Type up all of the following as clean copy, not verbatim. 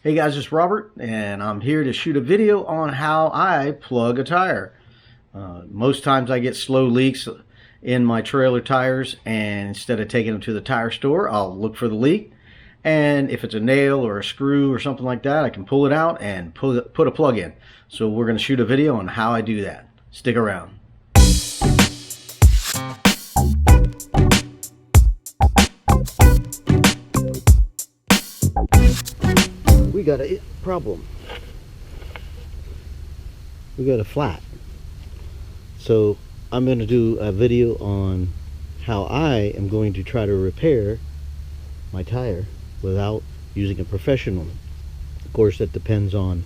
Hey guys, it's Robert, and I'm here to shoot a video on how I plug a tire. Most times I get slow leaks in my trailer tires, and instead of taking them to the tire store, I'll look for the leak. And if it's a nail or a screw or something like that, I can pull it out and put a plug in. So we're going to shoot a video on how I do that. Stick around. We got a problem. We got a flat. So I'm going to do a video on how I am going to try to repair my tire without using a professional. Of course, that depends on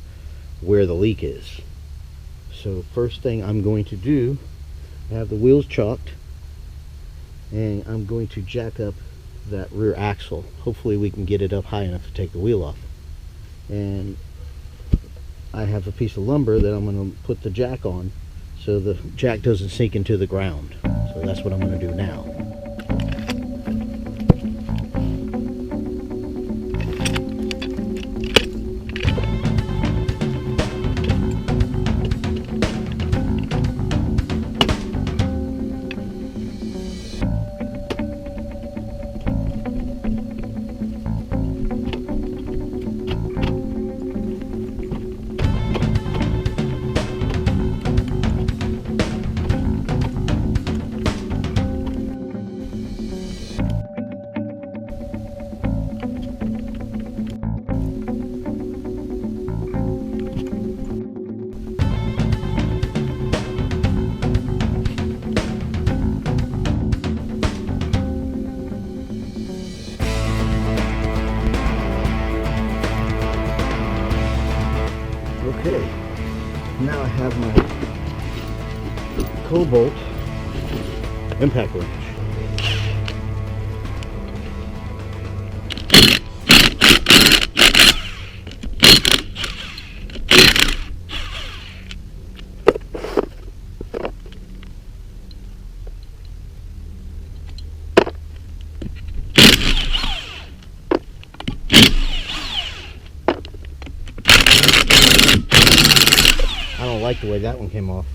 where the leak is. So first thing I'm going to do, I have the wheels chalked, and I'm going to jack up that rear axle. Hopefully we can get it up high enough to take the wheel off. And I have a piece of lumber that I'm going to put the jack on so the jack doesn't sink into the ground. So that's what I'm going to do now. Okay, now I have my Cobalt impact wrench. I don't like the way that one came off.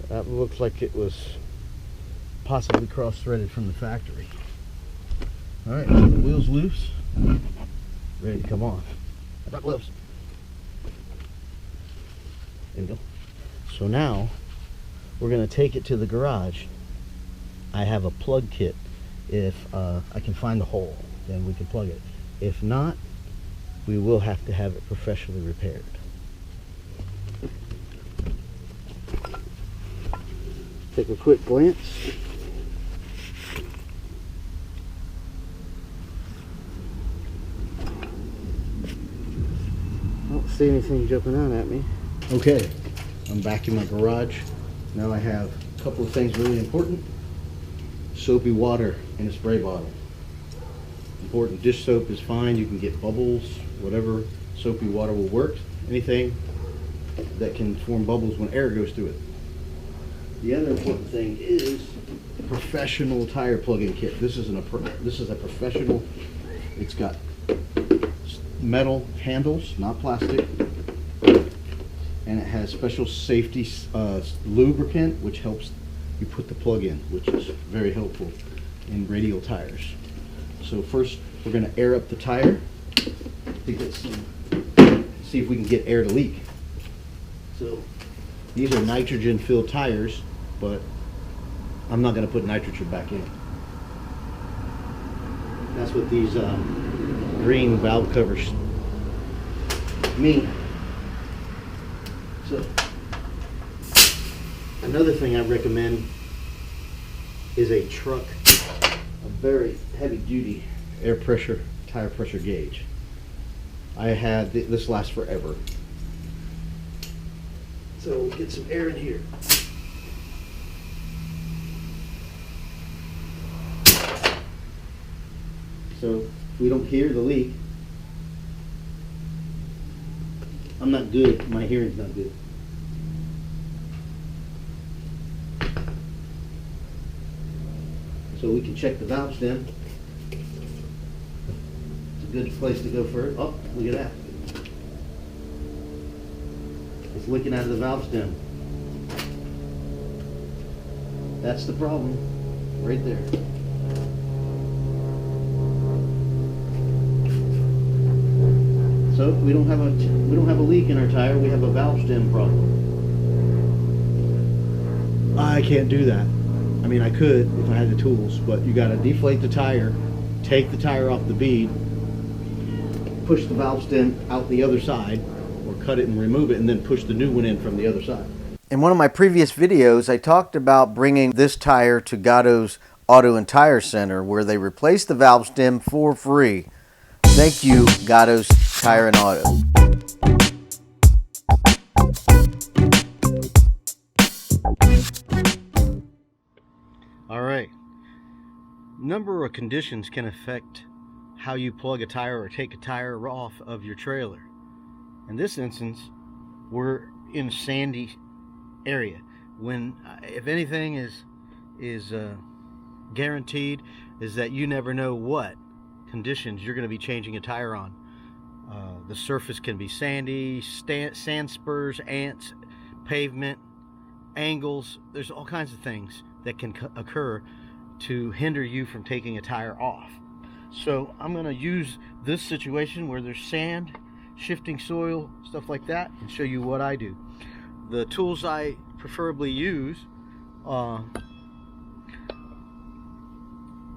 That looks like it was possibly cross-threaded from the factory. Alright, the wheel's loose, ready to come off. I brought gloves. There we go. So now, we're going to take it to the garage. I have a plug kit. If I can find the hole, then we can plug it. If not, we will have to have it professionally repaired. Take a quick glance. I don't see anything jumping out at me. Okay, I'm back in my garage. Now I have a couple of things really important. Soapy water in a spray bottle. Important, dish soap is fine. You can get bubbles, whatever. Soapy water will work. Anything that can form bubbles when air goes through it. The other important thing is professional tire plug-in kit. This is a professional. It's got metal handles, not plastic, and it has special safety lubricant, which helps you put the plug in, which is very helpful in radial tires. So first, we're going to air up the tire to get see if we can get air to leak. So these are nitrogen-filled tires, but I'm not going to put nitrogen back in. That's what these green valve covers mean. So another thing I recommend is a truck, a very heavy-duty air pressure, tire pressure gauge. I had this lasts forever. So we'll get some air in here. So if we don't hear the leak, I'm not good, my hearing's not good. So we can check the valves then. good place to go first. Oh, look at that. It's licking out of the valve stem. That's the problem, right there. So we don't have a leak in our tire. We have a valve stem problem. I can't do that. I mean, I could if I had the tools, but you got to deflate the tire, take the tire off the bead, push the valve stem out the other side, or cut it and remove it, and then push the new one in from the other side. In one of my previous videos, I talked about bringing this tire to Gatto's Auto and Tire Center, where they replaced the valve stem for free. Thank you, Gatto's Tire and Auto. All right. Number of conditions can affect how you plug a tire or take a tire off of your trailer. In this instance, we're in a sandy area. When, if anything is guaranteed, is that you never know what conditions you're going to be changing a tire on. The surface can be sandy, sand spurs, ants, pavement, angles. There's all kinds of things that can occur to hinder you from taking a tire off. So I'm going to use this situation where there's sand, shifting soil, stuff like that, and show you what I do. The tools I preferably use, well,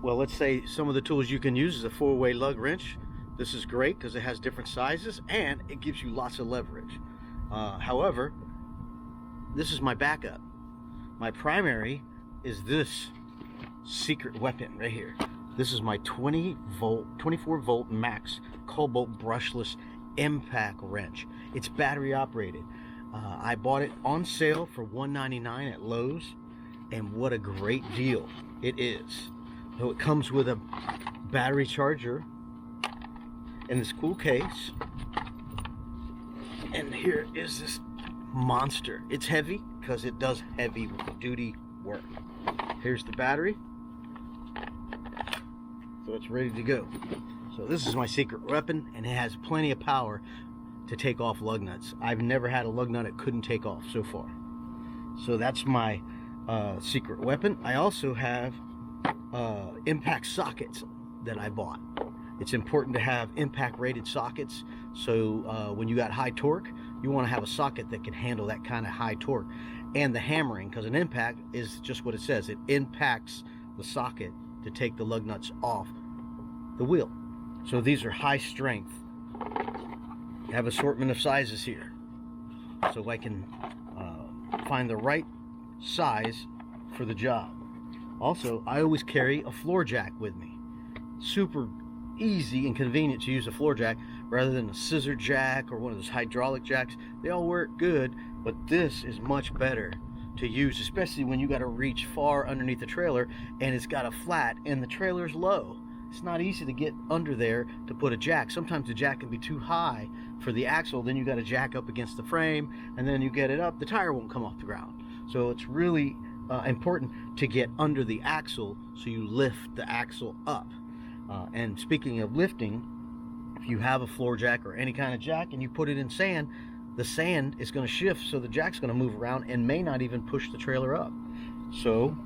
let's say some of the tools you can use is a 4-way lug wrench. This is great because it has different sizes and it gives you lots of leverage. However, this is my backup. My primary is this secret weapon right here. This is my 24 volt max cobalt brushless impact wrench. It's battery operated. I bought it on sale for $1.99 at Lowe's, and what a great deal it is. So it comes with a battery charger in this cool case, and here is this monster. It's heavy because it does heavy duty work. Here's the battery, so it's ready to go. So this is my secret weapon, and it has plenty of power to take off lug nuts. I've never had a lug nut it couldn't take off so far. So that's my secret weapon. I also have impact sockets that I bought. It's important to have impact rated sockets, so when you got high torque, you want to have a socket that can handle that kind of high torque. And the hammering, because an impact is just what it says. It impacts the socket to take the lug nuts off the wheel. So these are high strength. I have assortment of sizes here, so I can find the right size for the job. Also, I always carry a floor jack with me. Super easy and convenient to use a floor jack rather than a scissor jack or one of those hydraulic jacks. They all work good, but this is much better to use, especially when you got to reach far underneath the trailer and it's got a flat and the trailer's low. It's not easy to get under there to put a jack. Sometimes the jack can be too high for the axle, then you got to jack up against the frame, and then you get it up, the tire won't come off the ground. So it's really important to get under the axle so you lift the axle up. And speaking of lifting, if you have a floor jack or any kind of jack and you put it in sand, the sand is going to shift, so the jack's going to move around and may not even push the trailer up. So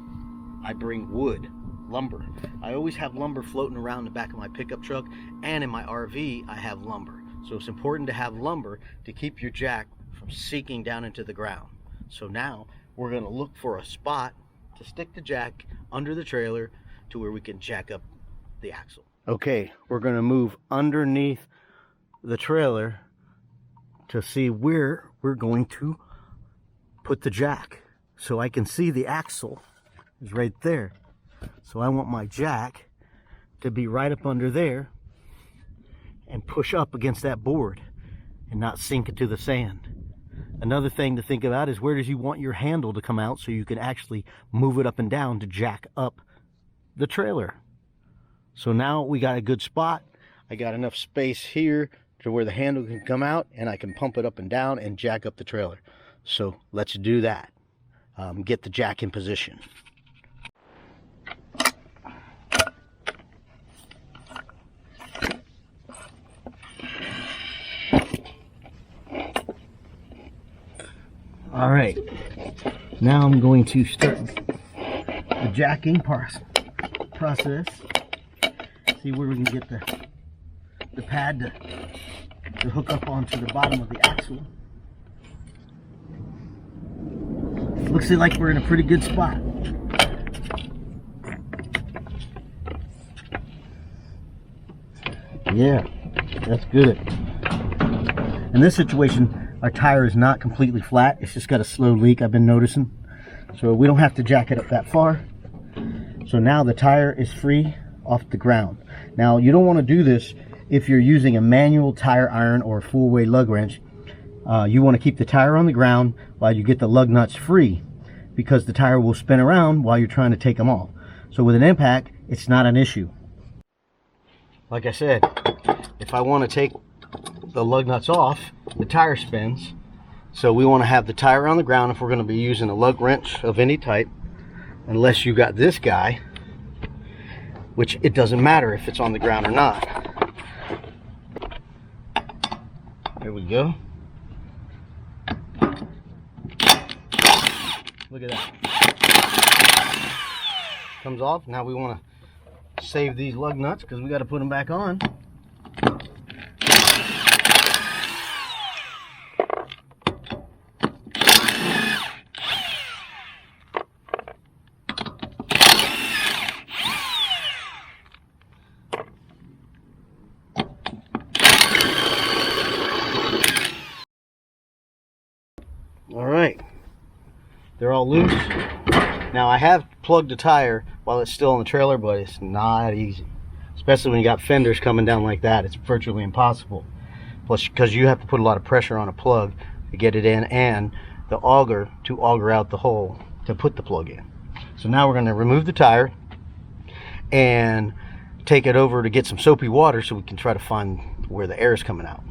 I bring wood, lumber. I always have lumber floating around the back of my pickup truck, and in my RV I have lumber. So it's important to have lumber to keep your jack from sinking down into the ground. So now we're going to look for a spot to stick the jack under the trailer to where we can jack up the axle. Okay, we're going to move underneath the trailer to see where we're going to put the jack. So I can see the axle is right there. So I want my jack to be right up under there and push up against that board and not sink into the sand. Another thing to think about is where does you want your handle to come out so you can actually move it up and down to jack up the trailer. So now we got a good spot. I got enough space here to where the handle can come out, and I can pump it up and down and jack up the trailer. So let's do that. Get the jack in position. All right, now I'm going to start the jacking process. See where we can get the pad to hook up onto the bottom of the axle. Looks like we're in a pretty good spot. Yeah, that's good. In this situation, our tire is not completely flat. It's just got a slow leak, I've been noticing. So we don't have to jack it up that far. So now the tire is free off the ground. Now you don't want to do this if you're using a manual tire iron or a 4-way lug wrench. You want to keep the tire on the ground while you get the lug nuts free, because the tire will spin around while you're trying to take them off. So with an impact, it's not an issue. Like I said, if I want to take the lug nuts off, the tire spins. So we want to have the tire on the ground if we're going to be using a lug wrench of any type, unless you got this guy, which it doesn't matter if it's on the ground or not. There we go. Look at that. Comes off. Now we want to save these lug nuts because we got to put them back on. All right, they're all loose. Now I have plugged the tire while it's still in the trailer, but it's not easy, especially when you got fenders coming down like that. It's virtually impossible. Plus, because you have to put a lot of pressure on a plug to get it in, and the auger to auger out the hole to put the plug in. So now we're going to remove the tire and take it over to get some soapy water so we can try to find where the air is coming out.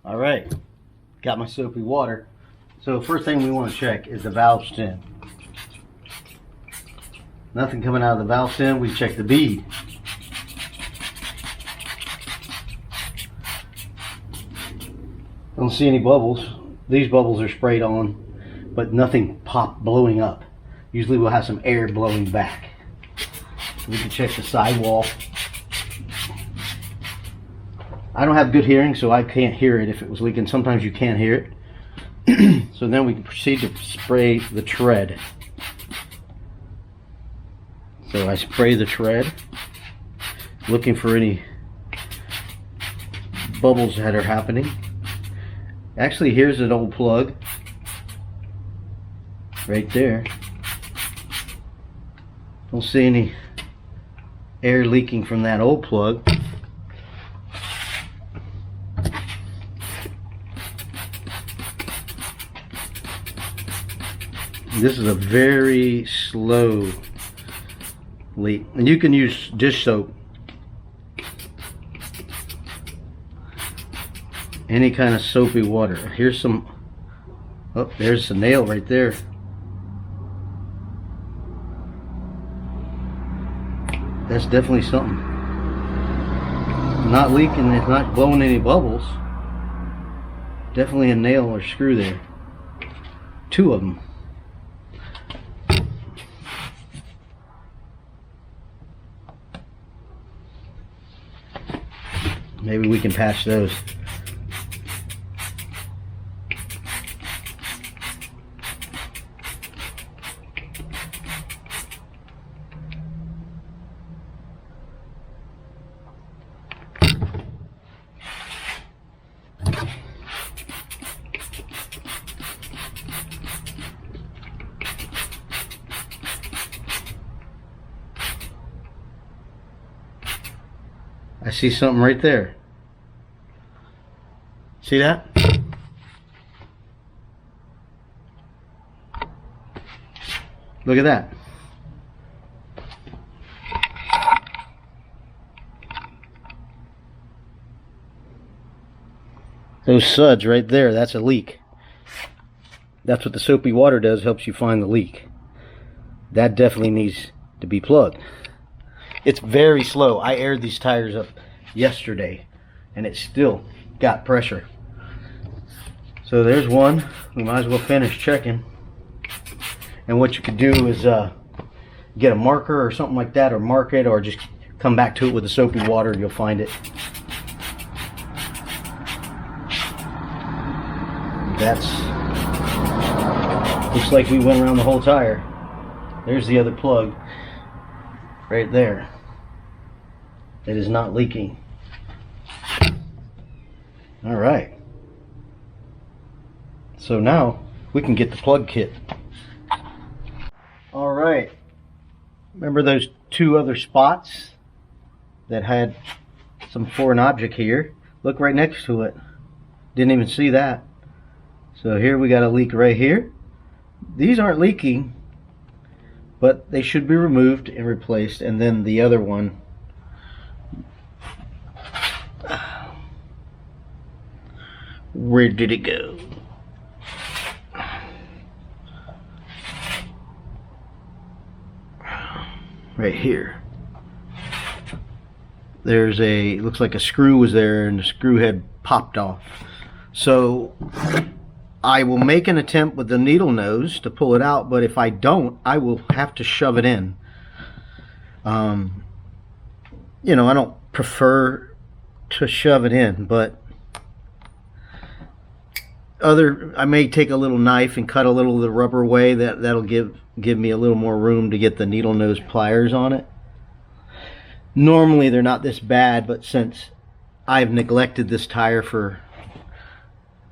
All right, got my soapy water. So first thing we want to check is the valve stem. Nothing coming out of the valve stem. We check the bead. Don't see any bubbles. These bubbles are sprayed on, but nothing blowing up. Usually we'll have some air blowing back. We can check the sidewall. I don't have good hearing, so I can't hear it if it was leaking. Sometimes you can't hear it. So then we can proceed to spray the tread. So I spray the tread, looking for any bubbles that are happening. Actually, here's an old plug right there. Don't see any air leaking from that old plug. This is a very slow leak, and you can use dish soap, any kind of soapy water. Here's some, oh, there's a nail right there. That's definitely something. Not leaking, it's not blowing any bubbles. Definitely a nail or screw there. Two of them. Maybe we can patch those. I see something right there. See that? Look at that. Those suds right there, that's a leak. That's what the soapy water does, helps you find the leak. That definitely needs to be plugged. It's very slow. I aired these tires up yesterday and it still got pressure. So there's one. We might as well finish checking. And what you could do is get a marker or something like that, or mark it, or just come back to it with the soapy water and you'll find it. Looks like we went around the whole tire. There's the other plug right there. It is not leaking. All right. So now we can get the plug kit. All right. Remember those two other spots that had some foreign object here? Look right next to it. Didn't even see that. So here we got a leak right here. These aren't leaking, but they should be removed and replaced. And then the other one, where did it go? Right here. There's a, looks like a screw was there and the screw had popped off. So I will make an attempt with the needle nose to pull it out, but if I don't, I will have to shove it in. You know, I don't prefer to shove it in, but I may take a little knife and cut a little of the rubber away. That'll give me a little more room to get the needle nose pliers on it. Normally they're not this bad, but since I've neglected this tire for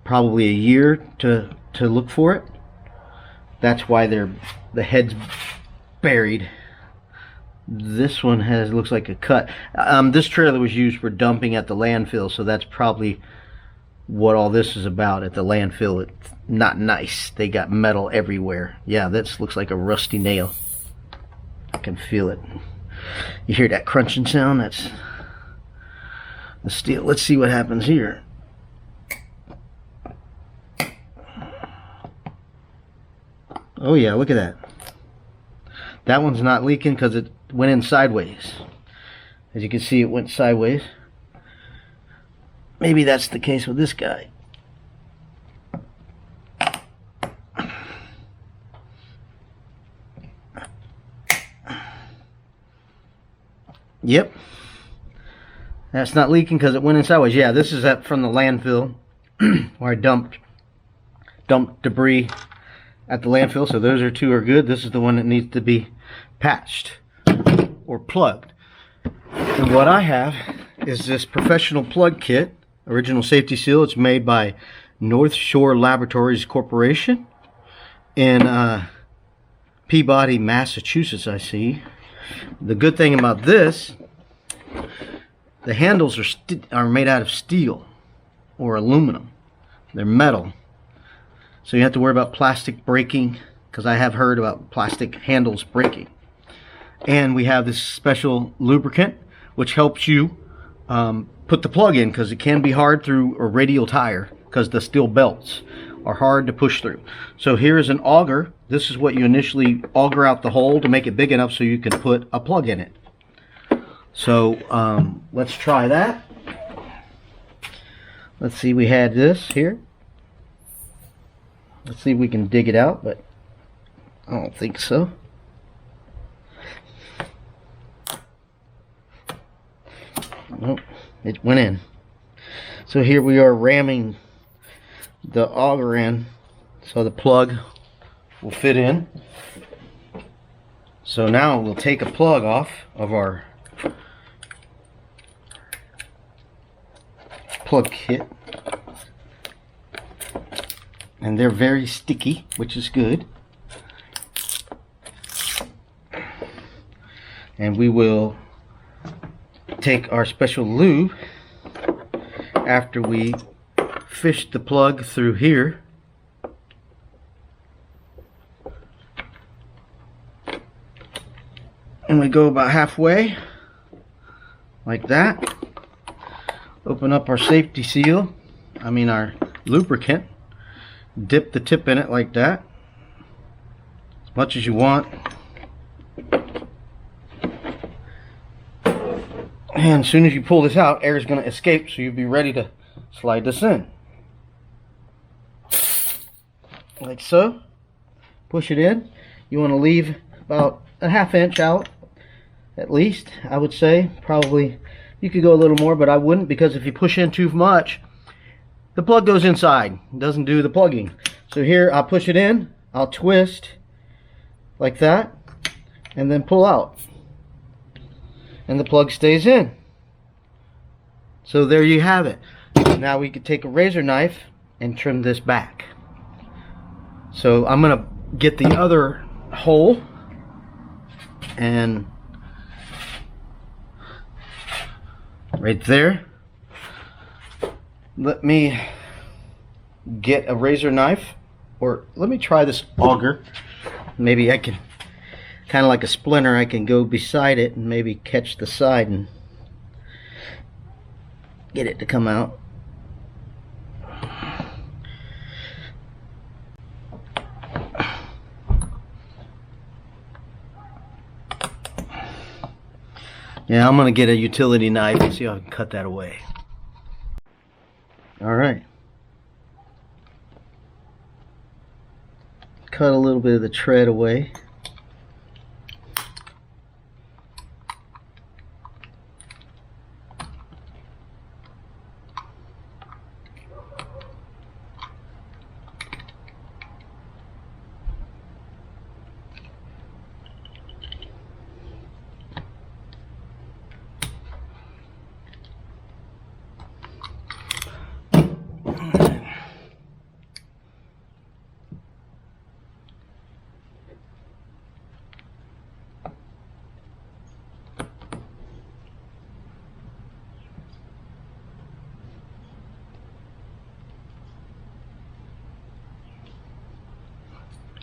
probably a year to look for it, that's why the head's buried. This one looks like a cut. This trailer was used for dumping at the landfill, so that's probably what all this is about. At the landfill, it's not nice. They got metal everywhere. Yeah, this looks like a rusty nail. I can feel it. You hear that crunching sound? That's the steel. Let's see what happens here. Oh yeah, look at that. That one's not leaking because it went in sideways. As you can see, it went sideways. Maybe that's the case with this guy. Yep. That's not leaking because it went in sideways. Yeah, this is from the landfill where I dumped debris at the landfill. So those two are good. This is the one that needs to be patched or plugged. And what I have is this professional plug kit, original safety seal. It's made by North Shore Laboratories Corporation in Peabody, Massachusetts, I see. The good thing about this, the handles are made out of steel or aluminum. They're metal. So you have to worry about plastic breaking, because I have heard about plastic handles breaking. And we have this special lubricant which helps you put the plug in, because it can be hard through a radial tire because the steel belts are hard to push through. So here is an auger. This is what you initially auger out the hole to make it big enough so you can put a plug in it. So let's try that. Let's see, we had this here. Let's see if we can dig it out, but I don't think so. Nope, it went in. So here we are ramming the auger in so the plug will fit in. So now we'll take a plug off of our plug kit, and they're very sticky, which is good. And we will take our special lube after we fish the plug through here. And we go about halfway, like that. Open up our safety seal, our lubricant. Dip the tip in it like that, as much as you want. And as soon as you pull this out, air is going to escape, so you'll be ready to slide this in. like so. Push it in. You want to leave about a ½ inch out, at least, I would say. Probably you could go a little more, but I wouldn't, because if you push in too much, the plug goes inside. It doesn't do the plugging. So here, I'll push it in, I'll twist like that, and then pull out. And the plug stays in. So there you have it. Now we could take a razor knife and trim this back. So I'm gonna get the other hole and right there. Let me get a razor knife, or let me try this auger. Maybe I can, kind of like a splinter, I can go beside it and maybe catch the side and get it to come out. Yeah, I'm gonna get a utility knife and see how I can cut that away. Alright. Cut a little bit of the tread away.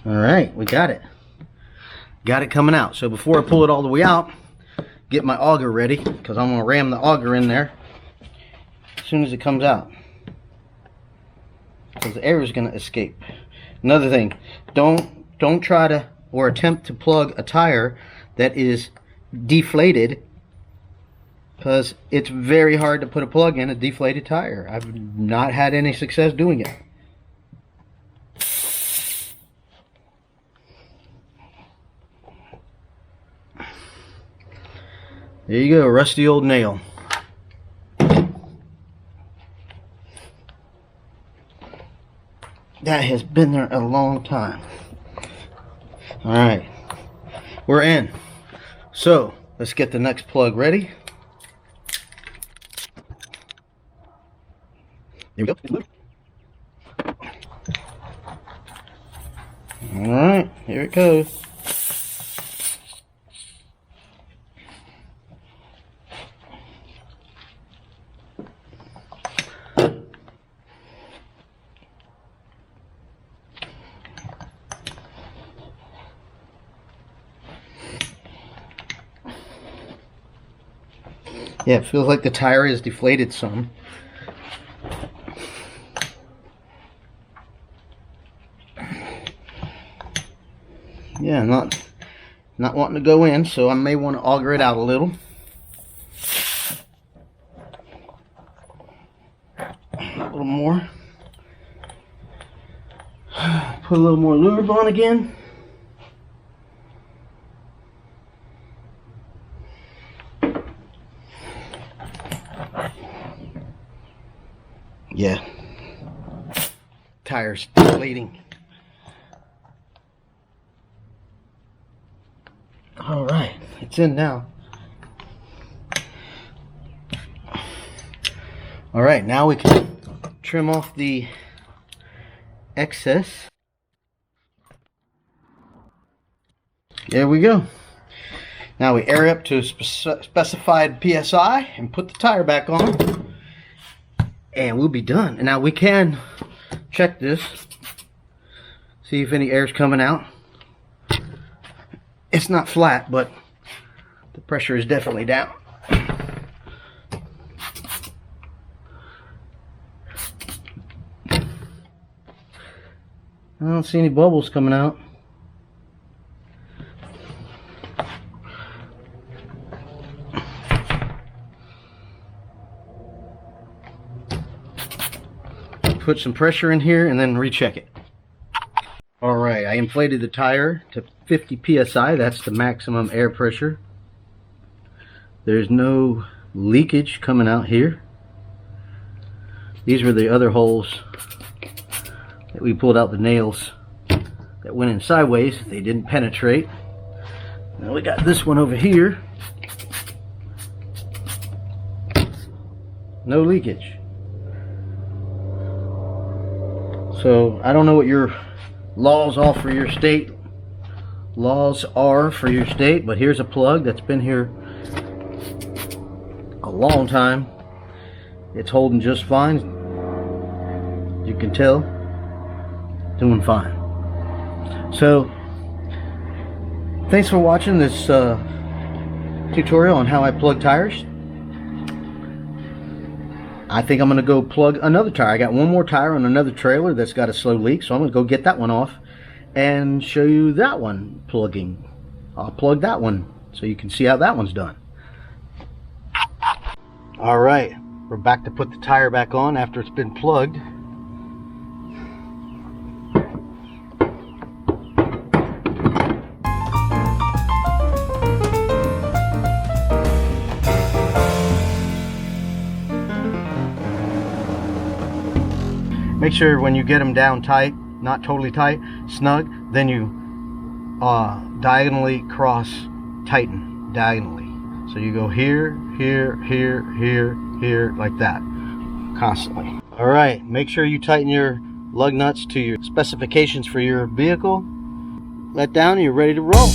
Alright, we got it. Got it coming out. So before I pull it all the way out, get my auger ready, because I'm going to ram the auger in there as soon as it comes out, because the air is going to escape. Another thing, don't try to or attempt to plug a tire that is deflated, because it's very hard to put a plug in a deflated tire. I've not had any success doing it. There you go, rusty old nail. That has been there a long time. Alright, we're in. So, let's get the next plug ready. Here we go. Alright, here it goes. Yeah, it feels like the tire is deflated some. Yeah, not wanting to go in, so I may want to auger it out a little. A little more. Put a little more lube on again. Yeah, tire's deflating. All right, it's in now. All right, now we can trim off the excess. There we go. Now we air up to specified PSI and put the tire back on. And we'll be done. And now we can check this, see if any air's coming out. It's not flat, but the pressure is definitely down. I don't see any bubbles coming out. Put some pressure in here and then recheck it. inflated the tire to 50 psi. That's the maximum air pressure. There's no leakage coming out here. These were the other holes that we pulled out the nails that went in sideways. They didn't penetrate. Now we got this one over here. No leakage. So I don't know what your laws are for your state, but here's a plug that's been here a long time. It's holding just fine. You can tell, doing fine. So thanks for watching this tutorial on how I plug tires. I think I'm going to go plug another tire. I got one more tire on another trailer that's got a slow leak, so I'm going to go get that one off and show you that one plugging. I'll plug that one so you can see how that one's done. Alright, we're back to put the tire back on after it's been plugged. Make sure when you get them down tight, not totally tight, snug, then you diagonally cross tighten, diagonally. So you go here, here, here, here, here, like that, constantly. All right, make sure you tighten your lug nuts to your specifications for your vehicle. Let down and you're ready to roll.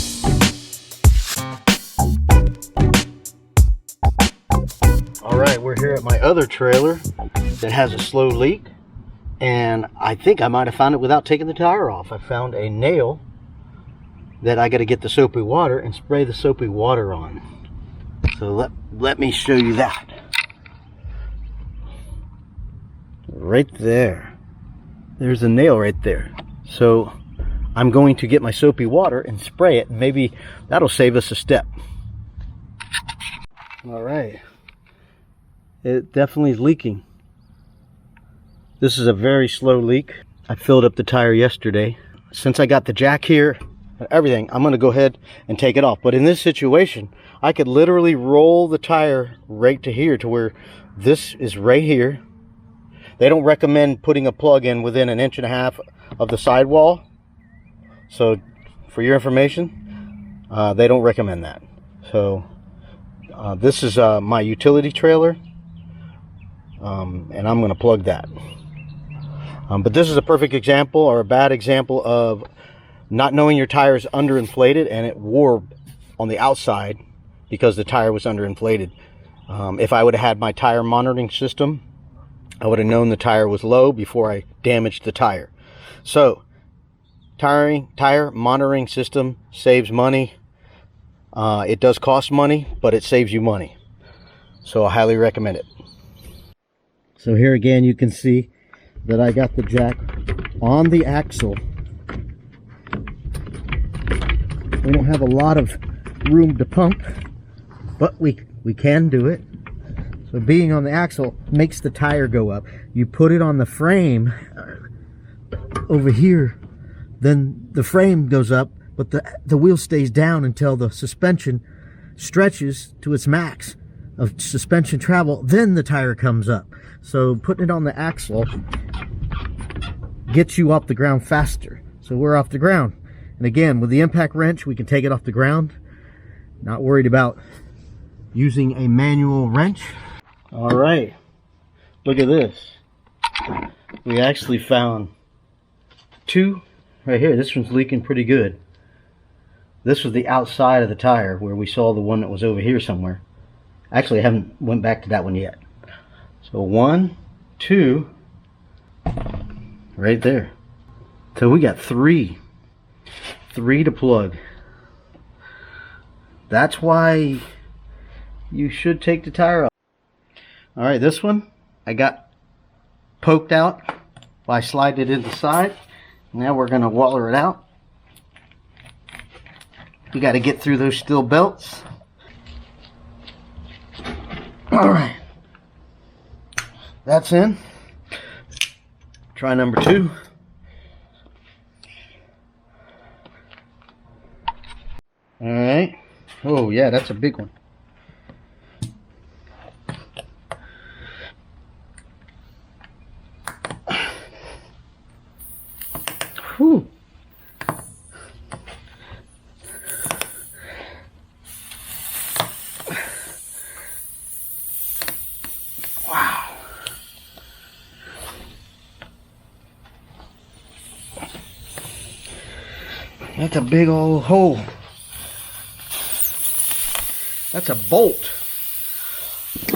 All right, we're here at my other trailer that has a slow leak. And I think I might have found it without taking the tire off. I found a nail that I got to get the soapy water and spray the soapy water on. So let me show you that. Right there. There's a nail right there. So I'm going to get my soapy water and spray it. Maybe that'll save us a step. All right. It definitely is leaking. This is a very slow leak. I filled up the tire yesterday. Since I got the jack here and everything, I'm going to go ahead and take it off. But in this situation, I could literally roll the tire right to here, to where this is right here. They don't recommend putting a plug in within 1.5 inches of the sidewall. So for your information, they don't recommend that. So this is my utility trailer, and I'm going to plug that. But this is a perfect example, or a bad example, of not knowing your tire is underinflated, and it wore on the outside because the tire was underinflated. If I would have had my tire monitoring system, I would have known the tire was low before I damaged the tire. So tire monitoring system saves money. It does cost money, but it saves you money. So I highly recommend it. So here again you can see that I got the jack on the axle. We don't have a lot of room to pump, but we can do it. So being on the axle makes the tire go up. You put it on the frame over here, then the frame goes up, but the wheel stays down until the suspension stretches to its max of suspension travel. Then the tire comes up. So putting it on the axle gets you off the ground faster. So we're off the ground. And again, with the impact wrench, we can take it off the ground. Not worried about using a manual wrench. All right, look at this. We actually found two right here. This one's leaking pretty good. This was the outside of the tire where we saw the one that was over here somewhere. Actually, I haven't went back to that one yet. So 1, 2, right there. So we got three to plug. That's why you should take the tire off. All right, this one I got poked out by sliding it in the side. Now we're going to waller it out. You got to get through those steel belts. All right, that's in. Try number 2. yeah, that's a big one. Whew. Wow. That's a big old hole. That's a bolt.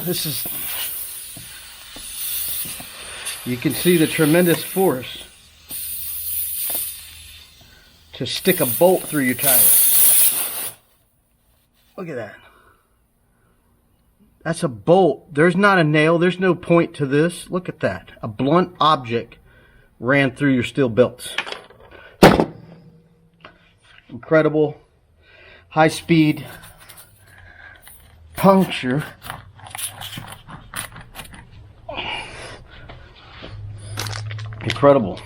This is, you can see the tremendous force to stick a bolt through your tire. Look at that. That's a bolt. There's not a nail. There's no point to this. Look at that. A blunt object ran through your steel belts. Incredible. High speed puncture. Incredible.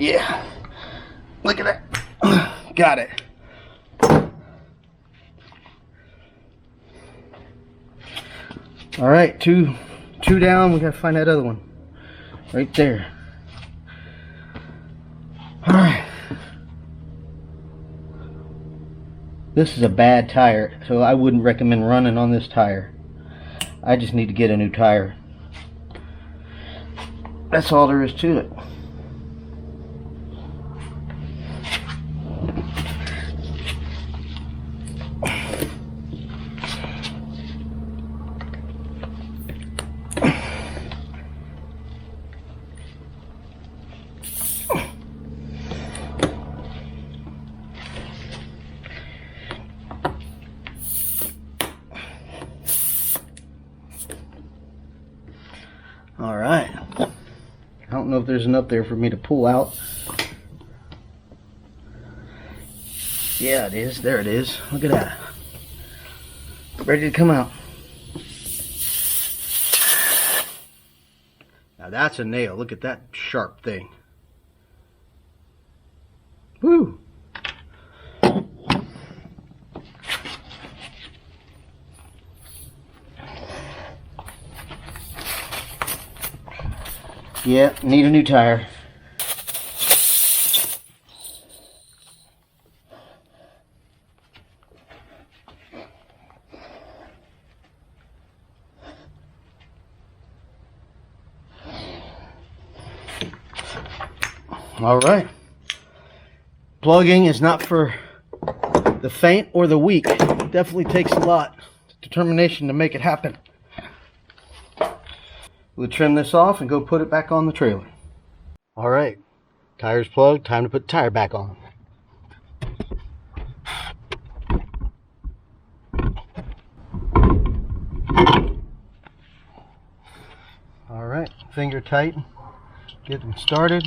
Yeah, look at that. Got it. All right, two down. We gotta find that other one right there. All right, this is a bad tire, so I wouldn't recommend running on this tire. I just need to get a new tire. That's all there is to it. All right. I don't know if there's enough there for me to pull out. Yeah, it is. There it is. Look at that. Ready to come out. Now that's a nail. Look at that sharp thing. Woo! Yeah, need a new tire. All right. Plugging is not for the faint or the weak. It definitely takes a lot of determination to make it happen. We'll trim this off and go put it back on the trailer. All right, tire's plugged, time to put the tire back on. All right, finger tight, get them started.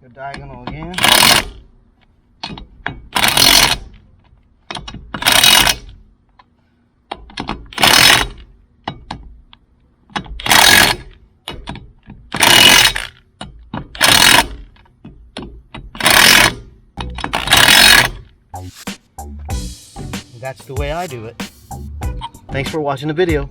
Go diagonal again. That's the way I do it. Thanks for watching the video.